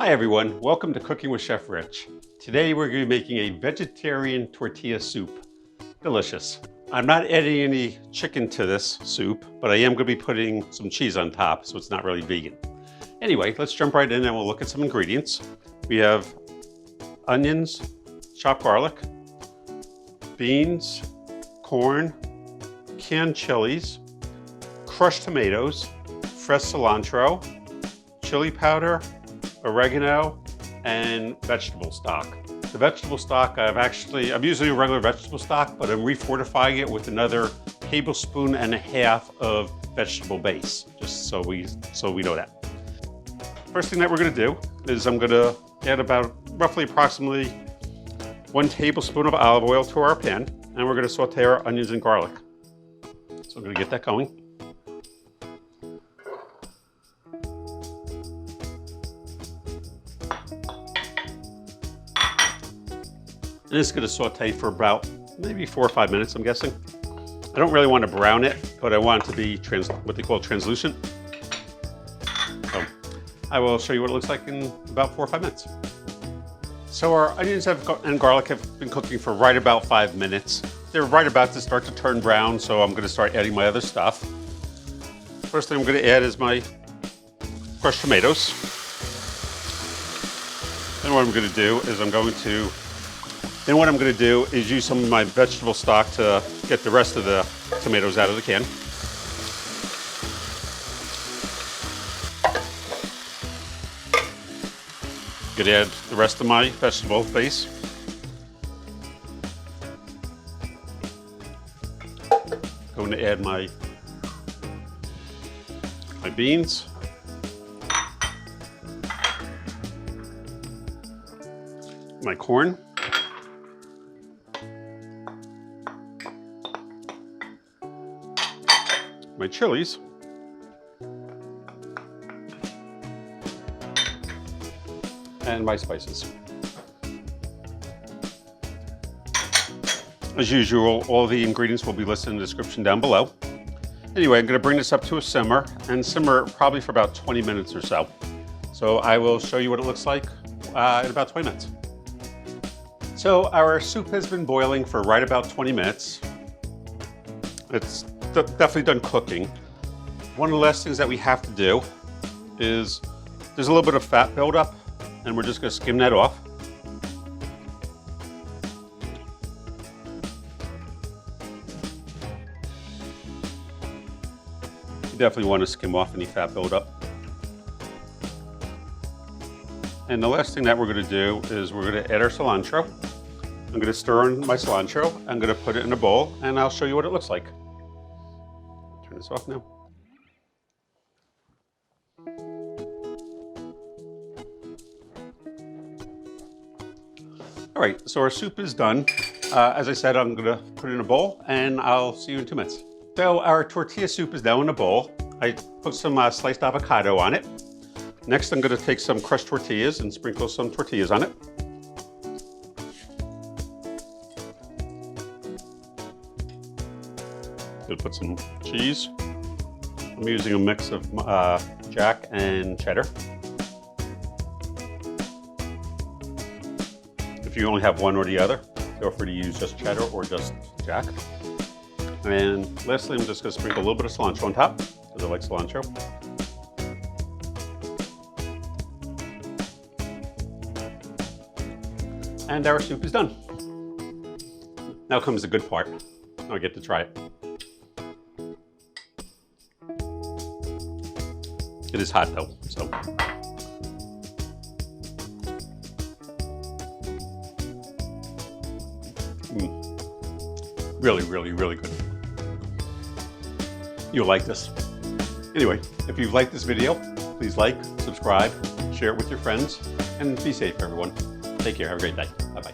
Hi everyone, welcome to Cooking with Chef Rich. Today we're going to be making a vegetarian tortilla soup. Delicious. I'm not adding any chicken to this soup, but I am going to be putting some cheese on top, so it's not really vegan. Anyway, let's jump right in and we'll look at some ingredients. We have onions, chopped garlic, beans, corn, canned chilies, crushed tomatoes, fresh cilantro, chili powder, oregano, and vegetable stock. The vegetable stock I'm using a regular vegetable stock, but I'm refortifying it with another tablespoon and a half of vegetable base, just so we know that. First thing that we're gonna do is I'm gonna add approximately 1 tablespoon of olive oil to our pan, and we're gonna saute our onions and garlic. So I'm gonna get that going. And it's going to saute for about maybe 4 or 5 minutes, I'm guessing. I don't really want to brown it, but I want it to be what they call translucent. So I will show you what it looks like in about 4 or 5 minutes. So our onions and garlic have been cooking for right about 5 minutes. They're right about to start to turn brown, so I'm going to start adding my other stuff. First thing I'm going to add is my crushed tomatoes. Then what I'm going to do is use some of my vegetable stock to get the rest of the tomatoes out of the can. Gonna add the rest of my vegetable base. Going to add my beans. My corn. My chilies, and my spices. As usual, all the ingredients will be listed in the description down below. Anyway, I'm going to bring this up to a simmer and simmer probably for about 20 minutes or so. So I will show you what it looks like in about 20 minutes. So our soup has been boiling for right about 20 minutes. It's definitely done cooking. One of the last things that we have to do is there's a little bit of fat buildup, and we're just going to skim that off. You definitely want to skim off any fat buildup. And the last thing that we're going to do is we're going to add our cilantro. I'm going to stir in my cilantro. I'm going to put it in a bowl, and I'll show you what it looks like. Turn this off now. All right, so our soup is done. As I said, I'm gonna put it in a bowl and I'll see you in 2 minutes. So our tortilla soup is now in a bowl. I put some sliced avocado on it. Next, I'm gonna take some crushed tortillas and sprinkle some tortillas on it. Gonna put some cheese. I'm using a mix of Jack and Cheddar. If you only have one or the other, feel free to use just Cheddar or just Jack. And lastly, I'm just going to sprinkle a little bit of cilantro on top, because I like cilantro. And our soup is done. Now comes the good part. I get to try it. It is hot though, so. Really, really, really good. You'll like this. Anyway, if you've liked this video, please like, subscribe, share it with your friends, and be safe, everyone. Take care. Have a great day. Bye-bye.